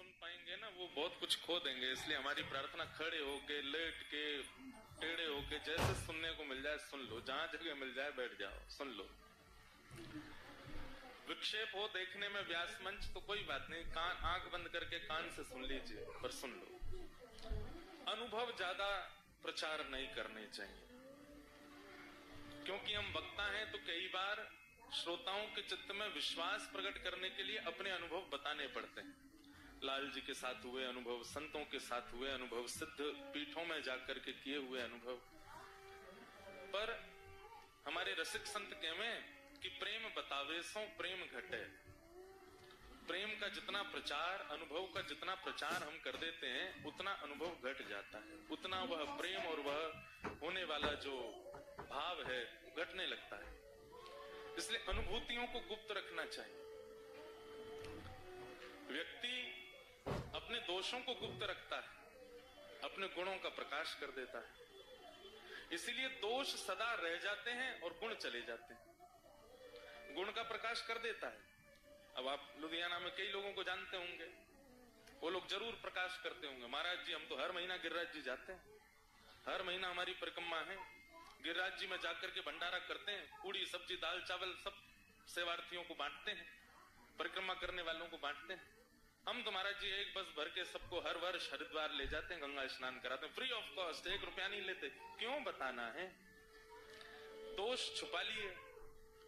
सुन पाएंगे ना, वो बहुत कुछ खो देंगे। इसलिए हमारी प्रार्थना खड़े होके, लेट के, टेढ़े होके, जैसे सुनने को मिल जाए सुन लो, जहां जगह मिल जाए बैठ जाओ सुन लो। विक्षेप हो देखने में व्यास मंच तो कोई बात नहीं, कान आंख बंद करके कान से सुन लीजिए, पर सुन लो। अनुभव ज्यादा प्रचार नहीं करने चाहिए, क्योंकि हम वक्ता हैं तो कई बार श्रोताओं के चित्त में विश्वास प्रकट करने के लिए अपने अनुभव बताने पड़ते हैं। लाल जी के साथ हुए अनुभव, संतों के साथ हुए अनुभव, सिद्ध पीठों में जाकर के किए हुए अनुभव। पर हमारे रसिक संत कहवें कि प्रेम बतावे सो प्रेम घटे। प्रेम का जितना प्रचार, अनुभव का जितना प्रचार हम कर देते हैं, उतना अनुभव घट जाता है, उतना वह प्रेम और वह होने वाला जो भाव है घटने लगता है। इसलिए अनुभूतियों को गुप्त रखना चाहिए। व्यक्ति अपने दोषों को गुप्त रखता है, अपने गुणों का प्रकाश कर देता है। इसीलिए दोष सदा रह जाते हैं और गुण चले जाते हैं। गुण का प्रकाश कर देता है। अब आप लुधियाना में कई लोगों को जानते होंगे, वो लोग जरूर प्रकाश करते होंगे, महाराज जी हम तो हर महीना गिरिराज जी जाते हैं, हर महीना हमारी परिक्रमा है, गिरिराज जी में जाकर के भंडारा करते हैं, पूड़ी सब्जी दाल चावल सब सेवार्थियों को बांटते हैं, परिक्रमा करने वालों को बांटते हैं। हम तो महाराज जी एक बस भर के सबको हर वर्ष हरिद्वार ले जाते हैं, गंगा स्नान कराते हैं, फ्री ऑफ कॉस्ट, 1 रुपया नहीं लेते। क्यों बताना है? दोष छुपा लिए,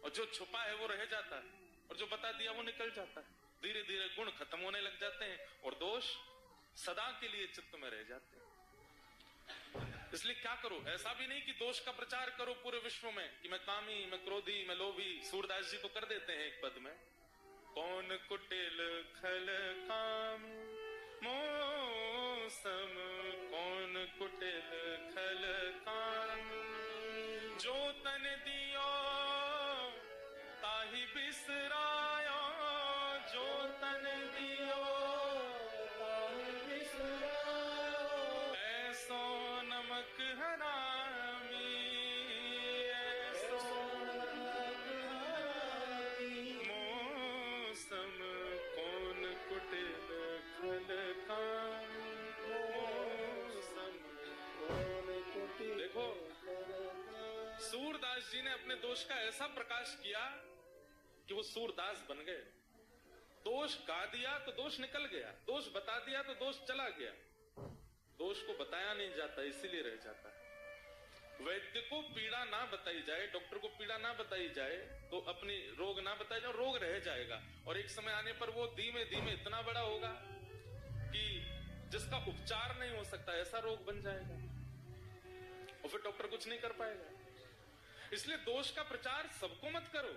और जो छुपा है वो रह जाता है, और जो बता दिया वो निकल जाता है। धीरे धीरे गुण खत्म होने लग जाते हैं और दोष सदा के लिए चित्त में रह जाते हैं। इसलिए क्या करो, ऐसा भी नहीं कि दोष का प्रचार करो पूरे विश्व में कि मैं कामी, मैं क्रोधी, मैं लोभी। सूरदास जी तो कर देते हैं एक पद में, कौन कुटिल खल काम मौसम, कौन कुटिल खल काम, जो तन दियो ताहि बिसराया, जो तन दियो ताहि बिसराया, ऐसो नमक हरामी, ऐसो नमक हरामी, मौसम कौन कुटिल खल काम, मौसम कौन कुटिल। देखो सूरदास जी ने अपने दोष का ऐसा प्रकाश किया कि वो सूरदास बन गए। दोष गा दिया तो दोष निकल गया, दोष बता दिया तो दोष चला गया। दोष को बताया नहीं जाता, इसीलिए रह जाता है। वैद्य को पीड़ा ना बताई जाए, डॉक्टर को पीड़ा ना बताई जाए, तो अपनी रोग ना बताया जाए, रोग रह जाएगा। और एक समय आने पर वो धीमे धीमे इतना बड़ा होगा कि जिसका उपचार नहीं हो सकता, ऐसा रोग बन जाएगा, और फिर डॉक्टर कुछ नहीं कर पाएगा। इसलिए दोष का प्रचार सबको मत करो,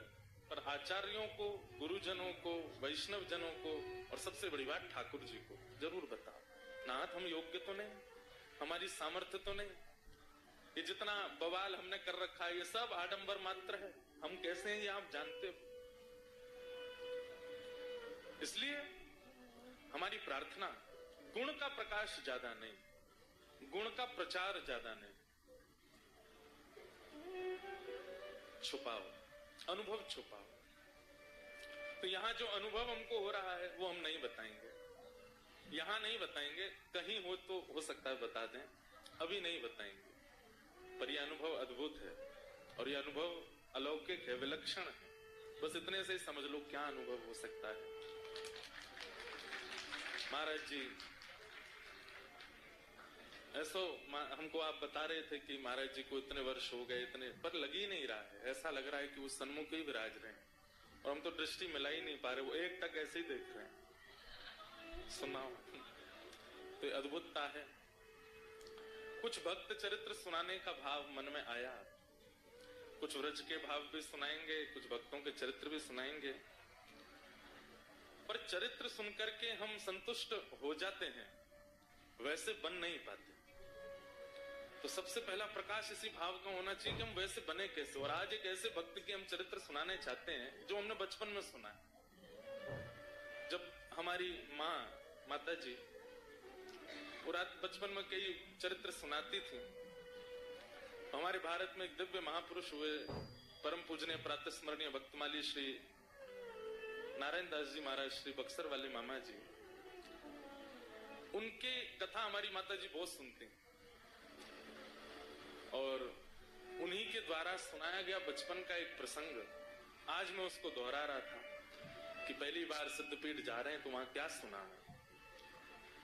पर आचार्यों को, गुरुजनों को, वैष्णव जनों को, और सबसे बड़ी बात ठाकुर जी को जरूर बताओ। नाथ हम योग्य तो नहीं, हमारी सामर्थ्य तो नहीं, ये जितना बवाल हमने कर रखा है ये सब आडंबर मात्र है, हम कैसे हैं ये आप जानते हो। इसलिए हमारी प्रार्थना गुण का प्रकाश ज्यादा नहीं, गुण का प्रचार ज्यादा नहीं, छुपाओ, अनुभव छुपाओ। तो यहां जो अनुभव हमको हो रहा है वो हम नहीं बताएंगे, यहां नहीं बताएंगे, कहीं हो तो हो सकता है बता दें, अभी नहीं बताएंगे। पर यह अनुभव अद्भुत है, और यह अनुभव अलौकिक है, विलक्षण है। बस इतने से ही समझ लो क्या अनुभव हो सकता है। महाराज जी ऐसो हमको आप बता रहे थे कि महाराज जी को इतने वर्ष हो गए, इतने, पर लग ही नहीं रहा है, ऐसा लग रहा है कि वो सन्मुख ही विराज रहे हैं, और हम तो दृष्टि मिला ही नहीं पा रहे, वो एक टक ऐसे ही देख रहे हैं। सुनाओ, तो अद्भुतता है। कुछ भक्त चरित्र सुनाने का भाव मन में आया, कुछ व्रज के भाव भी सुनाएंगे, कुछ भक्तों के चरित्र भी सुनाएंगे। पर चरित्र सुनकर के हम संतुष्ट हो जाते हैं, वैसे बन नहीं पाते। तो सबसे पहला प्रकाश इसी भाव का होना चाहिए कि हम वैसे बने कैसे। और आज एक ऐसे भक्त की हम चरित्र सुनाने चाहते हैं जो हमने बचपन में सुना है। जब हमारी माता जी वो रात बचपन में कई चरित्र सुनाती थी। हमारे भारत में एक दिव्य महापुरुष हुए, परम पूजनीय प्रातः स्मरणीय भक्तमाली श्री नारायण दास जी महाराज, श्री बक्सर वाले मामा जी। उनके कथा हमारी माता जी बहुत सुनती हैं और उन्हीं के द्वारा सुनाया गया बचपन का एक प्रसंग आज मैं उसको दोहरा रहा था कि पहली बार सिद्धपीठ जा रहे हैं तो वहां क्या सुना।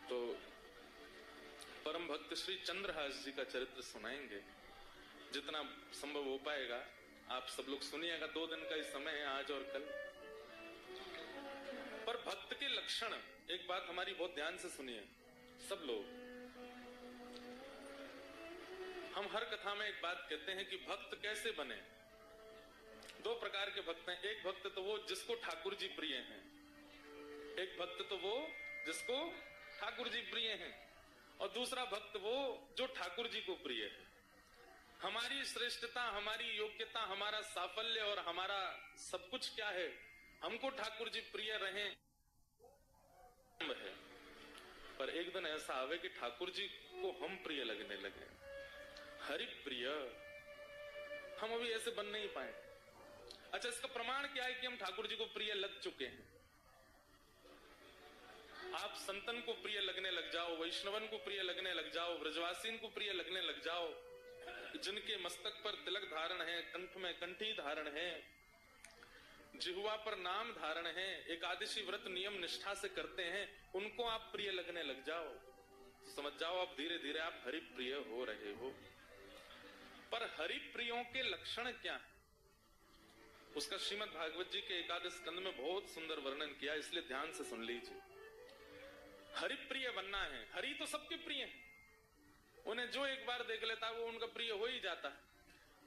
तो परम भक्त श्री चंद्रहास जी का चरित्र सुनाएंगे, जितना संभव हो पाएगा आप सब लोग सुनिएगा। 2 दिन का ही समय है, आज और कल। पर भक्त के लक्षण, एक बात हमारी बहुत ध्यान से सुनिए सब लोग। हम हर कथा में एक बात कहते हैं कि भक्त कैसे बने। 2 प्रकार के भक्त हैं। एक भक्त तो वो जिसको ठाकुर जी प्रिय हैं, एक भक्त तो वो जिसको ठाकुर जी प्रिय हैं, और दूसरा भक्त वो जो ठाकुर जी को प्रिय है। हमारी श्रेष्ठता, हमारी योग्यता, हमारा साफल्य और हमारा सब कुछ क्या है, हमको ठाकुर जी प्रिय रहे है। पर एक दिन ऐसा आवे कि ठाकुर जी को हम प्रिय लगने लगे, हरि प्रिय। हम अभी ऐसे बन नहीं पाए। अच्छा, इसका प्रमाण क्या है कि हम ठाकुर जी को प्रिय लग चुके हैं? आप संतन को प्रिय लगने लग जाओ, वैष्णवन को प्रिय लगने लग जाओ, ब्रजवासीन को प्रिय लगने लग जाओ, जिनके मस्तक पर तिलक धारण है, कंठ में कंठी धारण है, जिह्वा पर नाम धारण है, एकादशी व्रत नियम निष्ठा से करते हैं, उनको आप प्रिय लगने लग जाओ, समझ जाओ आप धीरे धीरे आप हरि प्रिय हो रहे हो। पर हरि प्रियों के लक्षण क्या है, उसका श्रीमद् भागवत जी के एकादश स्कंद में बहुत सुंदर वर्णन किया, इसलिए ध्यान से सुन लीजिए। हरि प्रिय बनना है। हरि तो सबके प्रिय है, उन्हें जो एक बार देख लेता है वो उनका प्रिय हो ही जाता है।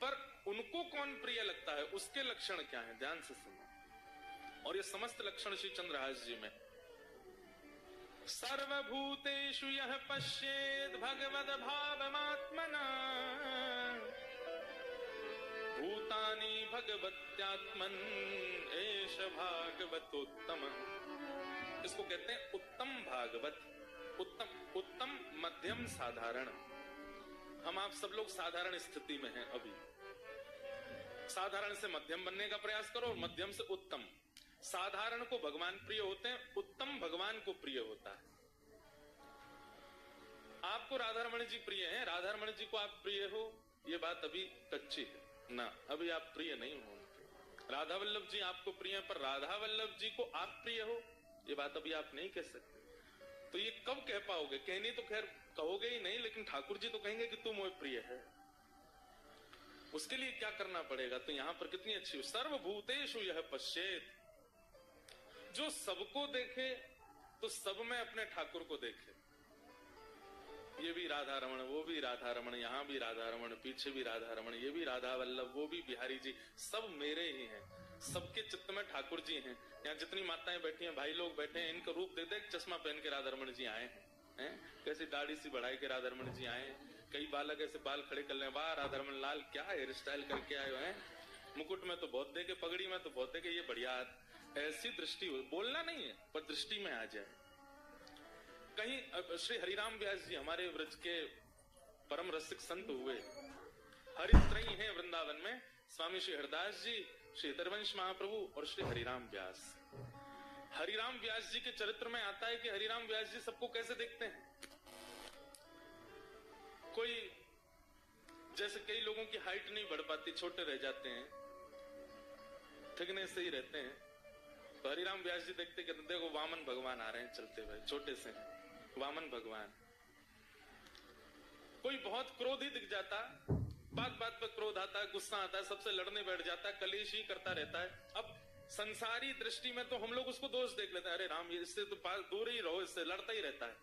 पर उनको कौन प्रिय लगता है, उसके लक्षण क्या है, ध्यान से सुनो। और ये समस्त लक्षण श्री चंद्रहास जी में। सर्वभूतेषु यः पश्येत् भगवद् भावमात्मना भूतानि भगवत्यात्मन् एष भागवतोत्तमः। इसको कहते हैं उत्तम भागवत। उत्तम मध्यम साधारण। हम आप सब लोग साधारण स्थिति में हैं अभी। साधारण से मध्यम बनने का प्रयास करो और मध्यम से उत्तम। साधारण को भगवान प्रिय होते हैं, उत्तम भगवान को प्रिय होता है। आपको राधारमण जी प्रिय हैं, राधारमण जी को आप प्रिय हो, ये बात अभी कच्ची है ना, अभी आप प्रिय नहीं हो। राधा वल्लभ जी आपको प्रिय है, पर राधा वल्लभ जी को आप प्रिय हो, ये बात अभी आप नहीं कह सकते। तो ये कब कह पाओगे? कहनी तो खैर कहोगे ही नहीं, लेकिन ठाकुर जी तो कहेंगे कि तू मोह प्रिय है। उसके लिए क्या करना पड़ेगा? तो यहां पर कितनी अच्छी, सर्वभूतेषु यः पश्येत्। जो सबको देखे तो सब में अपने ठाकुर को देखे। ये भी राधा रमण, वो भी राधा रमण, यहाँ भी राधा रमण, पीछे भी राधा रमण, ये भी राधा वल्लभ, वो भी बिहारी जी, सब मेरे ही हैं। सबके चित्त में ठाकुर जी हैं। यहाँ जितनी माताएं बैठी हैं, भाई लोग बैठे हैं, इनका रूप देते हैं। चश्मा पहन के राधा रमण जी आए हैं, कैसी दाढ़ी सी बढ़ाई के राधा रमण जी आए हैं। कई बालक ऐसे बाल खड़े कर ले, वाह राधा रमण लाल क्या हेयर स्टाइल करके आए हैं। मुकुट में तो बहुत देखे, पगड़ी में तो बहुत देखे, ये बढ़िया। ऐसी दृष्टि हो, बोलना नहीं है पर दृष्टि में आ जाए। कहीं श्री हरिराम व्यास जी हमारे व्रज के परम रसिक संत हुए। हरित्रयी हैं वृंदावन में, स्वामी श्री हरदास जी, श्री हितरवंश महाप्रभु और श्री हरिराम व्यास। हरिराम व्यास जी के चरित्र में आता है कि हरिराम व्यास जी सबको कैसे देखते हैं। कोई जैसे कई लोगों की हाइट नहीं बढ़ पाती, छोटे रह जाते हैं, ठिकने से ही रहते हैं, तो हरिराम व्यास जी देखते कि देखो वामन भगवान आ रहे हैं चलते हुए, छोटे से वामन भगवान। कोई बहुत क्रोधी दिख जाता, बात बात पर क्रोध आता है, गुस्सा आता है, सबसे लड़ने बैठ जाता है, कलेश ही करता रहता है। अब संसारी दृष्टि में तो हम लोग उसको दोष देख लेते हैं, अरे राम इससे तो दूर ही रहो, इससे लड़ता ही रहता है।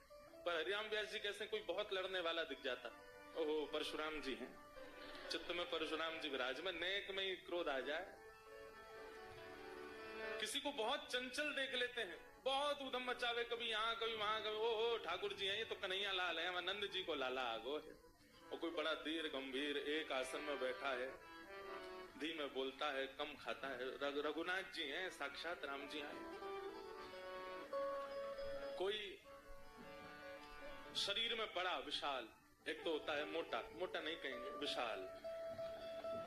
पर हरिराम व्यास जी कैसे कोई बहुत लड़ने वाला दिख जाता, ओहो परशुराम जी हैं, चित्त में परशुराम जी विराजमान, नेक में ही क्रोध आ जाए। किसी को बहुत चंचल देख लेते हैं, बहुत उधम मचावे, कभी यहाँ कभी वहां, कभी ओहो ठाकुर जी हैं, ये तो कन्हैया लाल है, नंद जी को लाला आगो है। और कोई बड़ा धीर गंभीर एक आसन में बैठा है, धीमे बोलता है, कम खाता है, रघुनाथ जी हैं, साक्षात राम जी आए। कोई शरीर में बड़ा विशाल, एक तो होता है मोटा, मोटा नहीं कहेंगे, विशाल।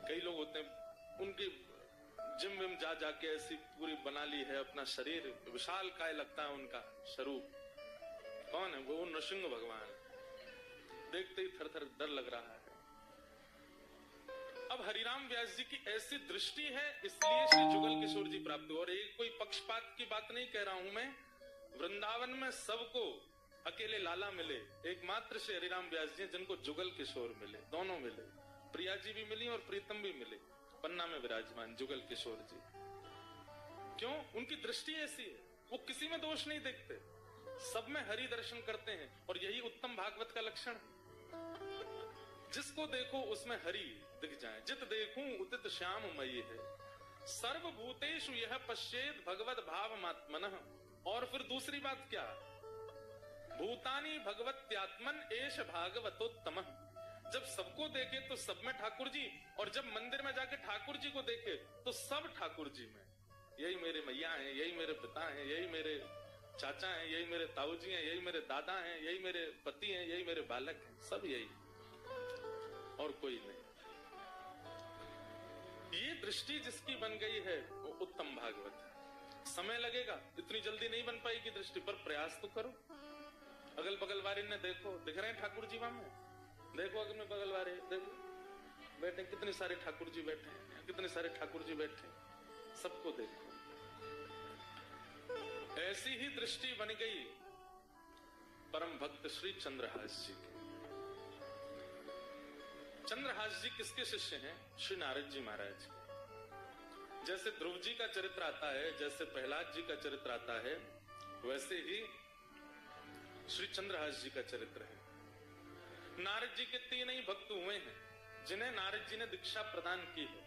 कई लोग होते हैं उनकी जिम विम जा जाके ऐसी पूरी बना ली है अपना शरीर, विशाल काय लगता है उनका स्वरूप। कौन है वो? नृसिंह भगवान। देखते ही थर थर डर लग रहा है। अब हरिराम व्यास जी की ऐसी दृष्टि है, इसलिए श्री जुगल किशोर जी प्राप्त हुए। और एक कोई पक्षपात की बात नहीं कह रहा हूं मैं। वृंदावन में सबको अकेले लाला मिले, एकमात्र श्री हरिराम व्यास जी जिनको जुगल किशोर मिले, दोनों मिले। प्रिया जी भी मिली और प्रीतम भी मिले, पन्ना में विराजमान जुगल किशोर जी। क्यों? उनकी दृष्टि ऐसी है, वो किसी में दोष नहीं देखते, सब में हरि दर्शन करते हैं। और यही उत्तम भागवत का लक्षण है। जिसको देखो उसमें हरि दिख जाए। जित देखूं उदित श्याम मयि है, सर्वभूतेषु यह पश्येत भगवत भाव मात्मनः। और फिर दूसरी बात क्या? भूतानि भगवत्यात्मन एष भागवतोत्तमः। जब सबको देखे तो सब में ठाकुर जी, और जब मंदिर में जाके ठाकुर जी को देखे तो सब ठाकुर जी में। यही मेरे मैया हैं, यही मेरे पिता हैं, यही मेरे चाचा हैं, यही मेरे ताऊ जी हैं, यही मेरे दादा हैं, यही मेरे पति हैं, यही मेरे बालक हैं, सब यही, और कोई नहीं। ये दृष्टि जिसकी बन गई है वो उत्तम भागवत है। समय लगेगा, इतनी जल्दी नहीं बन पाएगी दृष्टि, पर प्रयास तो करो। अगल बगल वाले ने देखो, दिख रहे हैं ठाकुर जी वहां में? देखो अगल में बगल वाले, देखो बैठे, कितने सारे ठाकुर जी बैठे हैं, कितने सारे ठाकुर जी बैठे, सबको देखो। ऐसी ही दृष्टि बन गई परम भक्त श्री चंद्रहास जी की। चंद्रहास जी किसके शिष्य हैं? श्री नारद जी महाराज। जैसे ध्रुव जी का चरित्र आता है, जैसे प्रहलाद जी का चरित्र आता है, वैसे ही श्री चंद्रहास जी का चरित्र है। नारद जी के 3 ही भक्त हुए हैं जिन्हें नारद जी ने दीक्षा प्रदान की है।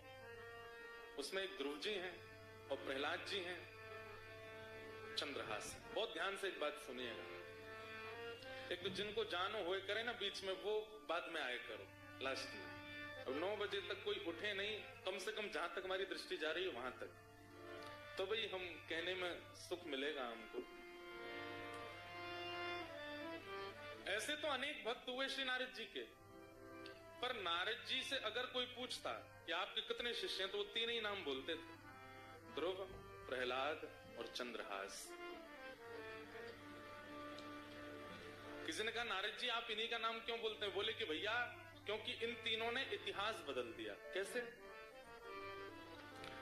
उसमें एक ध्रुव जी हैं और प्रहलाद जी हैं, चंद्रहास। बहुत ध्यान से एक बात सुनिएगा। एक तो जिनको जानो होए करे ना बीच में, वो बाद में आए करो लास्ट में। अब 9 बजे तक कोई उठे नहीं, कम से कम जहां तक हमारी दृष्टि जा रही है वहां तक, तो भाई हम कहने में सुख मिलेगा हमको। ऐसे तो अनेक भक्त हुए श्री नारद जी के, पर नारद जी से अगर कोई पूछता कि आपके कितने शिष्य हैं, तो वो 3 ही नाम बोलते थे, ध्रुव, प्रहलाद और चंद्रहास। किसी ने कहा नारद जी आप इन्हीं का नाम क्यों बोलते हैं? बोले कि भैया क्योंकि इन तीनों ने इतिहास बदल दिया। कैसे?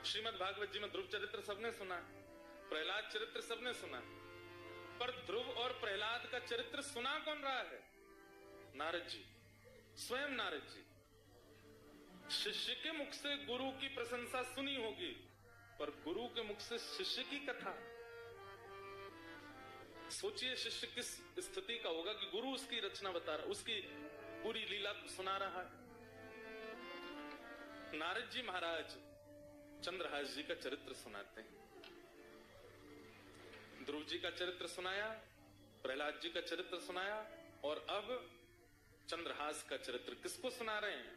श्रीमद् भागवत जी में ध्रुव चरित्र सबने सुना, प्रहलाद चरित्र सबने सुना, पर ध्रुव और प्रहलाद का चरित्र सुना कौन रहा है? नारद जी, स्वयं नारद जी। शिष्य के मुख से गुरु की प्रशंसा सुनी होगी, पर गुरु के मुख से शिष्य की कथा। सोचिए शिष्य किस स्थिति का होगा कि गुरु उसकी रचना बता रहा, उसकी पूरी लीला सुना रहा है। नारद जी महाराज चंद्रहास जी का चरित्र सुनाते हैं। ध्रुव जी का चरित्र सुनाया, प्रहलाद जी का चरित्र सुनाया, और अब चंद्रहास का चरित्र किसको सुना रहे हैं?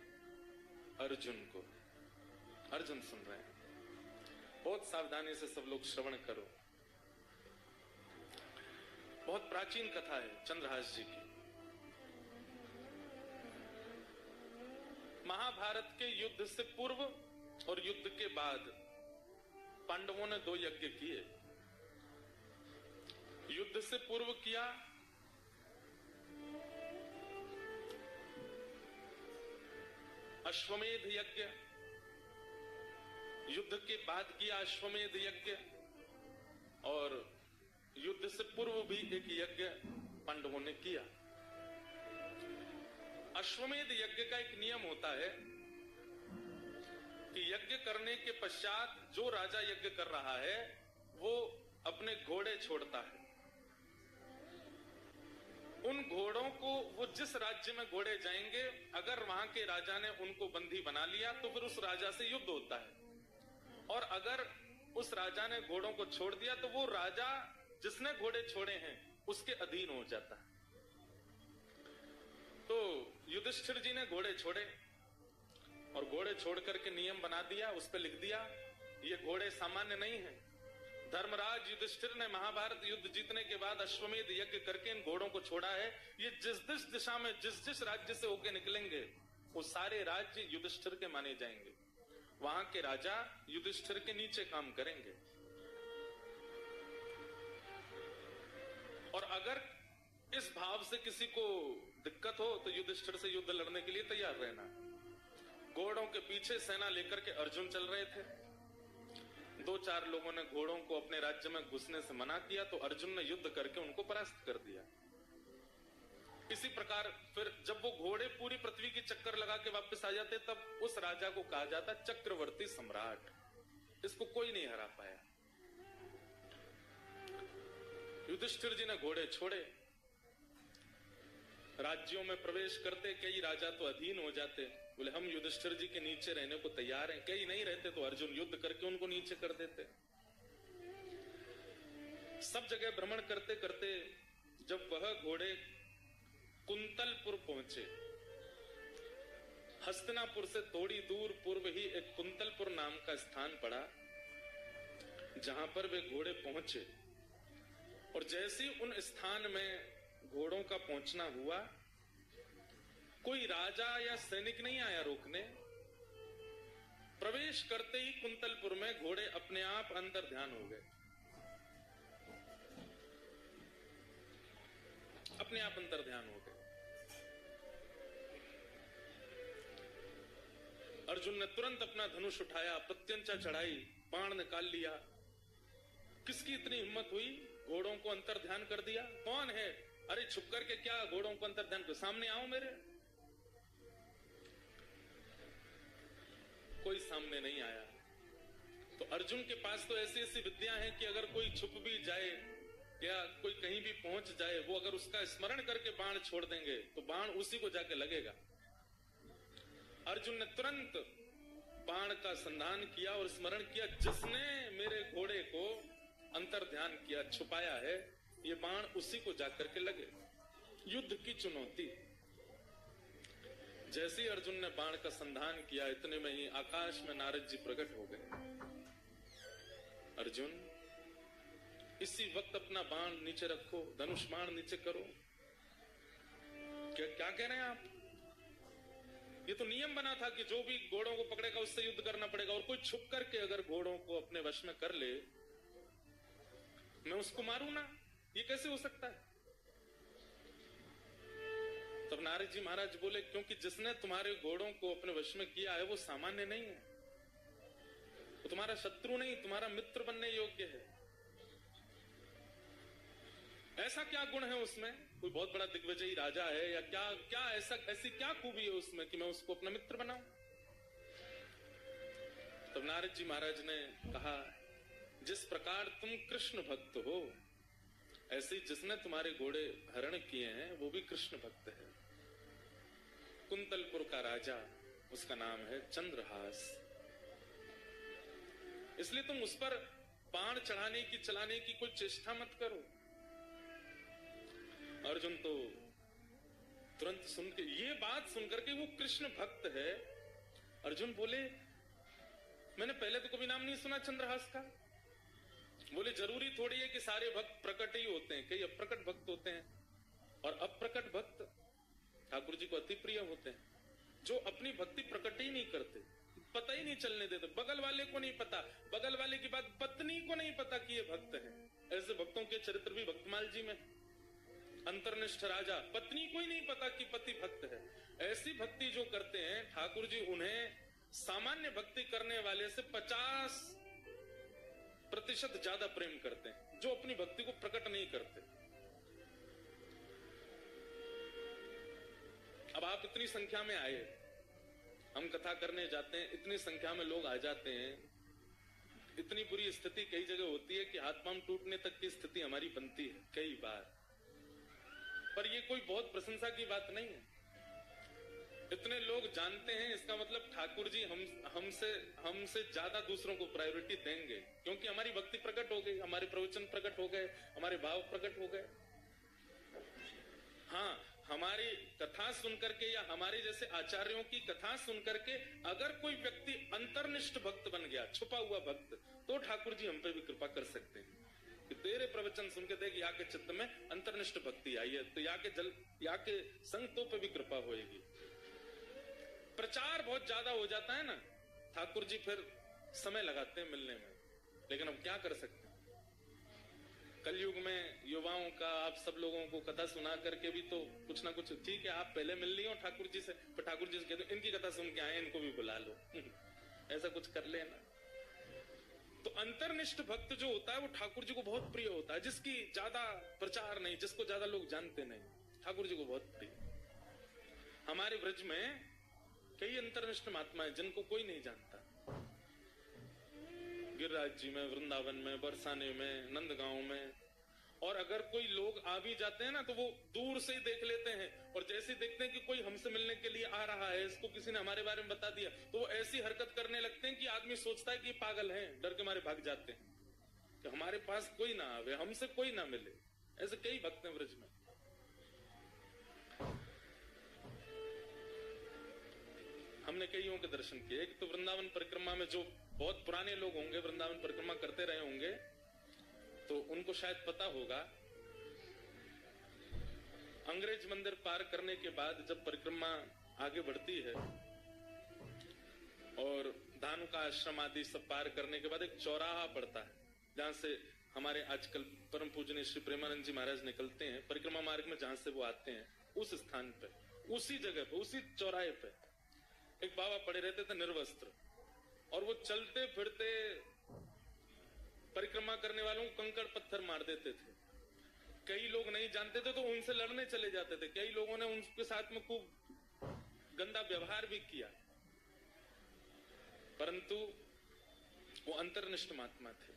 अर्जुन को। अर्जुन सुन रहे हैं। बहुत सावधानी से सब लोग श्रवण करो। बहुत प्राचीन कथा है चंद्रहास जी की। महाभारत के युद्ध से पूर्व और युद्ध के बाद पांडवों ने 2 यज्ञ किए। युद्ध से पूर्व किया अश्वमेध यज्ञ, युद्ध के बाद किया अश्वमेध यज्ञ, और युद्ध से पूर्व भी एक यज्ञ पांडवों ने किया। अश्वमेध यज्ञ का एक नियम होता है कि यज्ञ करने के पश्चात जो राजा यज्ञ कर रहा है वो अपने घोड़े छोड़ता है। उन घोड़ों को वो जिस राज्य में घोड़े जाएंगे, अगर वहां के राजा ने उनको बंदी बना लिया तो फिर उस राजा से युद्ध होता है, और अगर उस राजा ने घोड़ों को छोड़ दिया तो वो राजा जिसने घोड़े छोड़े हैं उसके अधीन हो जाता है। तो युधिष्ठिर जी ने घोड़े छोड़े, और घोड़े छोड़ करके नियम बना दिया, उस पर लिख दिया ये घोड़े सामान्य नहीं है। धर्मराज युधिष्ठिर ने महाभारत युद्ध जीतने के बाद अश्वमेध यज्ञ करके इन घोड़ों को छोड़ा है। ये जिस जिस दिशा में जिस जिस राज्य से होके निकलेंगे वो सारे राज्य युधिष्ठिर के माने जाएंगे। वहां के राजा युधिष्ठिर के नीचे काम करेंगे। और अगर इस भाव से किसी को दिक्कत हो तो युधिष्ठिर से युद्ध लड़ने के लिए तैयार रहना। घोड़ों के पीछे सेना लेकर के अर्जुन चल रहे थे। 2-4 लोगों ने घोड़ों को अपने राज्य में घुसने से मना किया तो अर्जुन ने युद्ध करके उनको परास्त कर दिया। इसी प्रकार फिर जब वो घोड़े पूरी पृथ्वी की चक्कर लगा के वापस आ जाते तब उस राजा को कहा जाता चक्रवर्ती सम्राट। इसको कोई नहीं हरा पाया। युधिष्ठिर जी ने घोड़े छोड़े, राज्यों में प्रवेश करते कई राजा तो अधीन हो जाते, बोले हम युधिष्ठिर जी के नीचे रहने को तैयार हैं। कई नहीं रहते तो अर्जुन युद्ध करके उनको नीचे कर देते। सब जगह भ्रमण करते करते जब वह घोड़े कुंतलपुर पहुंचे, हस्तिनापुर से थोड़ी दूर पूर्व ही एक कुंतलपुर नाम का स्थान पड़ा, जहां पर वे घोड़े पहुंचे। और जैसे उन स्थान में घोड़ों का पहुंचना हुआ, कोई राजा या सैनिक नहीं आया रोकने। प्रवेश करते ही कुंतलपुर में घोड़े अपने आप अंतर ध्यान हो गए, अपने आप अंतर ध्यान हो गए। अर्जुन ने तुरंत अपना धनुष उठाया, प्रत्यंचा चढ़ाई, बाण निकाल लिया। किसकी इतनी हिम्मत हुई? घोड़ों को अंतर ध्यान कर दिया। कौन है? अरे छुप करके क्या घोड़ों को अंतर ध्यान कर, सामने आओ मेरे। कोई सामने नहीं आया। तो अर्जुन के पास तो ऐसी ऐसी विद्या है कि अगर कोई छुप भी जाए या कोई कहीं भी पहुंच जाए, वो अगर उसका स्मरण करके बाण छोड़ देंगे तो बाण उसी को जाके लगेगा। अर्जुन ने तुरंत बाण का संधान किया और स्मरण किया, जिसने मेरे घोड़े को अंतर ध्यान किया, छुपाया है, ये बाण उसी को जाकर के लगे। युद्ध की चुनौती। जैसे ही अर्जुन ने बाण का संधान किया, इतने में ही आकाश में नारद जी प्रकट हो गए। अर्जुन, इसी वक्त अपना बाण नीचे रखो, धनुष बाण नीचे करो। क्या कह रहे हैं आप? ये तो नियम बना था कि जो भी घोड़ों को पकड़ेगा उससे युद्ध करना पड़ेगा, और कोई छुप करके अगर घोड़ों को अपने वश में कर ले, मैं उसको मारूं ना? ये कैसे हो सकता है? तब नारद जी महाराज बोले, क्योंकि जिसने तुम्हारे घोड़ों को अपने वश में किया है वो सामान्य नहीं है, वो तुम्हारा शत्रु नहीं, तुम्हारा मित्र बनने योग्य है। ऐसा क्या गुण है उसमें? कोई बहुत बड़ा दिग्विजयी राजा है या क्या? क्या ऐसी क्या खूबी है उसमें कि मैं उसको अपना मित्र बनाऊं? तब नारद जी महाराज ने कहा, जिस प्रकार तुम कृष्ण भक्त हो, ऐसे जिसने तुम्हारे घोड़े हरण किए हैं वो भी कृष्ण भक्त है। कुंतलपुर का राजा, उसका नाम है चंद्रहास। इसलिए तुम उस पर बाण चढ़ाने की, चलाने की कोई चेष्टा मत करो। अर्जुन तो तुरंत सुन के, ये बात सुनकर के वो कृष्ण भक्त है। अर्जुन बोले, मैंने पहले तो कभी नाम नहीं सुना चंद्रहास का। बोले, जरूरी थोड़ी है कि सारे भक्त प्रकट ही होते हैं, कई अप्रकट भक्त होते हैं, और अप्रकट भक्त ठाकुर जी को अति प्रिय होते हैं, जो अपनी भक्ति प्रकट ही नहीं करते, पता ही नहीं चलने देते। बगल वाले को नहीं पता, बगल वाले की बात पत्नी को नहीं पता कि ये भक्त है। ऐसे भक्तों के चरित्र भी भक्तमाल जी में। अंतर्निष्ठ राजा, पत्नी को ही नहीं पता कि पति भक्त है। ऐसी भक्ति जो करते हैं ठाकुर जी, उन्हें सामान्य भक्ति करने वाले से 50% ज्यादा प्रेम करते हैं, जो अपनी भक्ति को प्रकट नहीं करते। अब आप इतनी संख्या में आए, हम कथा करने जाते हैं, इतनी संख्या में लोग आ जाते हैं, इतनी बुरी स्थिति कई जगह होती है कि हाथ पांव टूटने तक की स्थिति हमारी बनती है कई बार। पर ये कोई बहुत प्रशंसा की बात नहीं है। इतने लोग जानते हैं, इसका मतलब ठाकुर जी हमसे ज्यादा दूसरों को प्रायोरिटी देंगे, क्योंकि हमारी भक्ति प्रकट हो गई, हमारे प्रवचन प्रकट हो गए, हमारे भाव प्रकट हो गए। हाँ, हमारी कथा सुनकर के या हमारे जैसे आचार्यों की कथा सुनकर के अगर कोई व्यक्ति अंतर्निष्ठ भक्त बन गया, छुपा हुआ भक्त, तो ठाकुर जी हम पे भी कृपा कर सकते हैं कि तेरे प्रवचन सुन के देख, या के चित्त में अंतर्निष्ठ भक्ति आई है, तो या के संगतों पे भी कृपा होगी। प्रचार बहुत ज्यादा हो जाता है ना, ठाकुर जी फिर समय लगाते हैं मिलने में, लेकिन अब क्या कर सकते हैं। कलयुग में युवाओं का आप सब लोगों को कथा सुना करके भी तो कुछ ना कुछ, ठीक है आप पहले मिल ली हो ठाकुर जी से, पर ठाकुर जी से कहते हो इनकी कथा सुन के आए, इनको भी बुला लो ऐसा कुछ कर लेना। तो अंतर्निष्ठ भक्त जो होता है वो ठाकुर जी को बहुत प्रिय होता है, जिसकी ज्यादा प्रचार नहीं, जिसको ज्यादा लोग जानते नहीं, ठाकुर जी को बहुत प्रिय। हमारे ब्रज में कई अंतर्निष्ठ महात्मा है जिनको कोई नहीं जानता, गिरिराज जी में, वृंदावन में, बरसाने में, नंदगांव में। और अगर कोई लोग आ भी जाते हैं ना तो वो दूर से ही देख लेते हैं, और जैसे देखते हैं कि कोई हमसे मिलने के लिए आ रहा है, इसको किसी ने हमारे बारे में बता दिया, तो वो ऐसी हरकत करने लगते हैं कि आदमी सोचता है कि पागल हैं, डर के मारे भाग जाते हैं कि हमारे पास कोई ना आवे, हमसे कोई ना मिले। ऐसे कई भक्त हैं ब्रज में। हमने कईयों के दर्शन किए। एक तो वृंदावन परिक्रमा में जो बहुत पुराने लोग होंगे, वृंदावन परिक्रमा करते रहे होंगे, तो उनको शायद पता होगा, अंग्रेज मंदिर पार करने के बाद जब परिक्रमा आगे बढ़ती है और धानु का आश्रम आदि सब पार करने के बाद एक चौराहा पड़ता है, जहां से हमारे आजकल परम पूजनीय श्री प्रेमानंद जी महाराज निकलते हैं परिक्रमा मार्ग में, जहां से वो आते हैं, उस स्थान पे, उसी जगह पे, उसी चौराहे पे एक बाबा पड़े रहते थे निर्वस्त्र, और वो चलते फिरते परिक्रमा करने वालों को कंकड़ पत्थर मार देते थे। कई लोग नहीं जानते थे तो उनसे लड़ने चले जाते थे, कई लोगों ने उनके साथ में खूब गंदा व्यवहार भी किया, परंतु वो अंतर्निष्ठ महात्मा थे,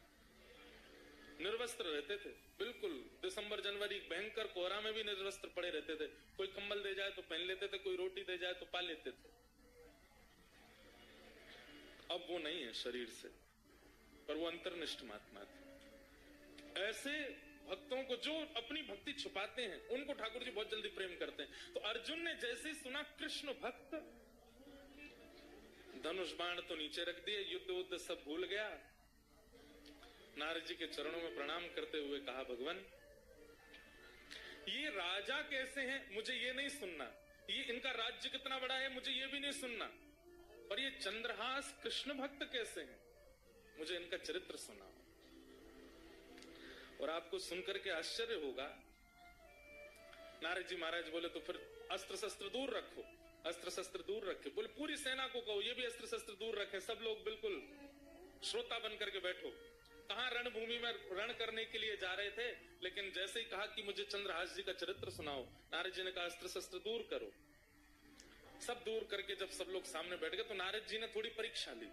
निर्वस्त्र रहते थे बिल्कुल। दिसंबर जनवरी भयंकर कोहरा में भी निर्वस्त्र पड़े रहते थे, कोई कंबल दे जाए तो पहन लेते थे, कोई रोटी दे जाए तो पा लेते थे। अब वो नहीं है शरीर से, पर वो अंतर्निष्ठ महात्मा थे। ऐसे भक्तों को जो अपनी भक्ति छुपाते हैं उनको ठाकुर जी बहुत जल्दी प्रेम करते हैं। तो अर्जुन ने जैसे ही सुना कृष्ण भक्त, धनुष बाण तो नीचे रख दिए, युद्ध सब भूल गया, नारद जी के चरणों में प्रणाम करते हुए कहा, भगवान ये राजा कैसे हैं मुझे ये नहीं सुनना, ये इनका राज्य कितना बड़ा है मुझे ये भी नहीं सुनना, पर ये चंद्रहास कृष्ण भक्त कैसे हैं मुझे इनका चरित्र सुनाओ। और आपको सुनकर के आश्चर्य होगा, नारद जी महाराज बोले तो फिर अस्त्र शस्त्र दूर रखो, अस्त्र शस्त्र दूर रखे, बोले पूरी सेना को कहो ये भी अस्त्र शस्त्र दूर रखे, सब लोग बिल्कुल श्रोता बन करके बैठो। कहां रणभूमि में रण करने के लिए जा रहे थे, लेकिन जैसे ही कहा कि मुझे चंद्रहास जी का चरित्र सुनाओ, नारद जी ने कहा अस्त्र शस्त्र दूर करो। सब दूर करके जब सब लोग सामने बैठ गए तो नारद जी ने थोड़ी परीक्षा ली।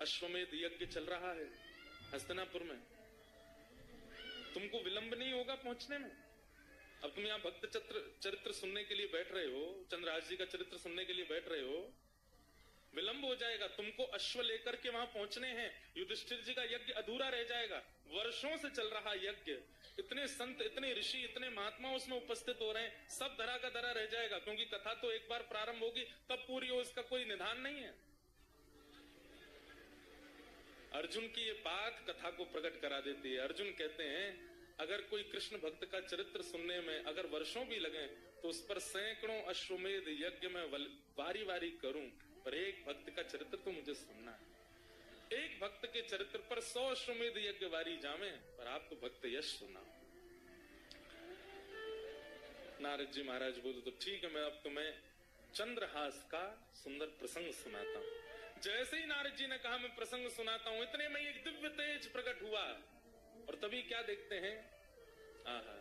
अश्वमेध यज्ञ चल रहा है हस्तिनापुर में, तुमको विलंब नहीं होगा पहुंचने में। अब तुम यहाँ भक्त चरित्र सुनने के लिए बैठ रहे हो, चंद्रहास जी का चरित्र सुनने के लिए बैठ रहे हो, विलंब हो जाएगा, तुमको अश्व लेकर के वहां पहुंचने हैं, युधिष्ठिर जी का यज्ञ अधूरा रह जाएगा। वर्षों से चल रहा यज्ञ, इतने संत, इतने ऋषि, इतने महात्मा उसमें उपस्थित हो रहे हैं, सब धरा का धरा रह जाएगा, क्योंकि कथा तो एक बार प्रारंभ होगी तब पूरी हो, इसका कोई निधान नहीं है। अर्जुन की ये बात कथा को प्रकट करा देती है। अर्जुन कहते हैं अगर कोई कृष्ण भक्त का चरित्र सुनने में अगर वर्षों भी लगे तो उस पर सैकड़ों अश्वमेध यज्ञ में वारी वारी करूं, पर एक भक्त का चरित्र तो मुझे सुनना है। एक भक्त के चरित्र पर 100 अश्वमेध यज्ञ वारी जावे, पर आपको भक्त यश सुना। नारद जी महाराज बोले तो ठीक है, मैं अब तुम्हें चंद्रहास का सुंदर प्रसंग सुनाता हूं। जैसे ही नारद जी ने कहा मैं प्रसंग सुनाता हूं, इतने में एक दिव्य तेज प्रकट हुआ, और तभी क्या देखते हैं, आहा,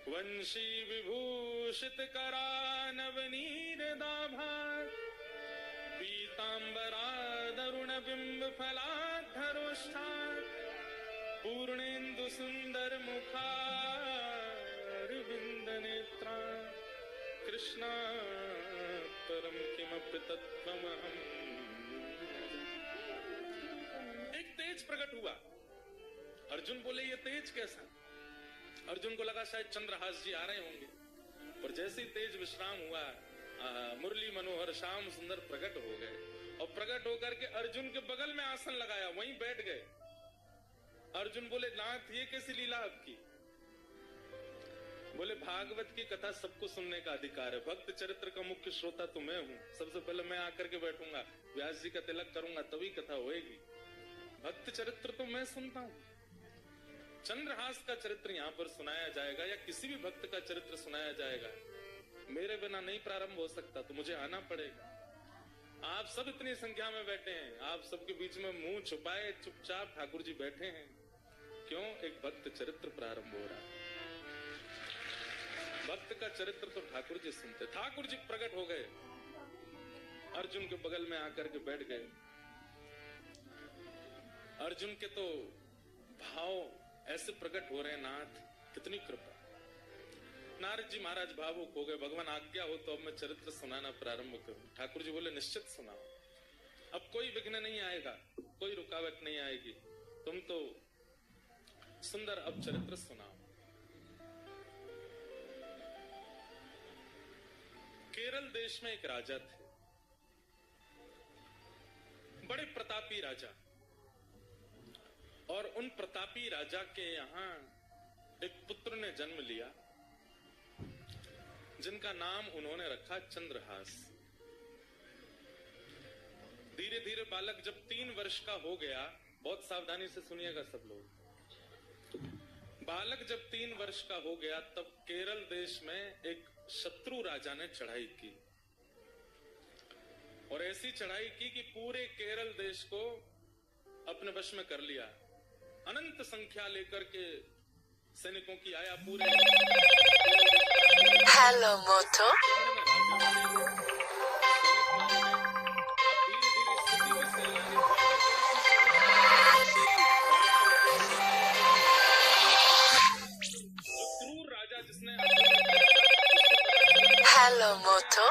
वंशी विभूषित करा नवनीर दाभा, पीतांबरा दरुण बिंब फलाधरोष्ठा, पूर्णेन्दु सुंदर मुखारविंद नेत्रा, कृष्णा परम किमपि तत्त्वमहम्। एक तेज प्रकट हुआ। अर्जुन बोले ये तेज कैसा? अर्जुन को लगा शायद चंद्रहास जी आ रहे होंगे, पर जैसे ही तेज विश्राम हुआ, मुरली मनोहर श्याम सुंदर प्रकट हो गए, और प्रकट होकर के अर्जुन के बगल में आसन लगाया, वहीं बैठ गए। अर्जुन बोले नाथ ये कैसी लीला आपकी? बोले भागवत की कथा सबको सुनने का अधिकार है, भक्त चरित्र का मुख्य श्रोता तो मैं हूँ, सबसे पहले मैं आकर के बैठूंगा, व्यास जी का तिलक करूंगा तभी कथा होएगी, भक्त चरित्र तो मैं सुनता हूँ। चंद्रहास का चरित्र यहाँ पर सुनाया जाएगा या किसी भी भक्त का चरित्र सुनाया जाएगा, मेरे बिना नहीं प्रारंभ हो सकता, तो मुझे आना पड़ेगा। आप सब इतनी संख्या में बैठे हैं, आप सबके बीच में मुंह छुपाए चुपचाप ठाकुर जी बैठे हैं, क्यों? एक भक्त चरित्र प्रारंभ हो रहा है। भक्त का चरित्र तो ठाकुर जी सुनते। ठाकुर जी प्रकट हो गए, अर्जुन के बगल में आकर के बैठ गए। अर्जुन के तो भाव ऐसे प्रकट हो रहे हैं, नाथ कितनी कृपा। नारद जी महाराज भावुक हो गए, भगवान आज्ञा हो तो अब मैं चरित्र सुनाना प्रारंभ करूं। ठाकुर जी बोले निश्चित सुनाओ, अब कोई विघ्न नहीं आएगा, कोई रुकावट नहीं आएगी, तुम तो सुंदर अब चरित्र सुनाओ। केरल देश में एक राजा थे, बड़े प्रतापी राजा, और उन प्रतापी राजा के यहां एक पुत्र ने जन्म लिया, जिनका नाम उन्होंने रखा चंद्रहास। धीरे धीरे बालक जब 3 वर्ष का हो गया, बहुत सावधानी से सुनिएगा सब लोग, बालक जब 3 वर्ष का हो गया तब केरल देश में एक शत्रु राजा ने चढ़ाई की, और ऐसी चढ़ाई की कि पूरे केरल देश को अपने वश में कर लिया। अनंत संख्या लेकर के सैनिकों की आया पूरे। हेलो मोटो। क्रूर राजा जिसने हेलो मोटो।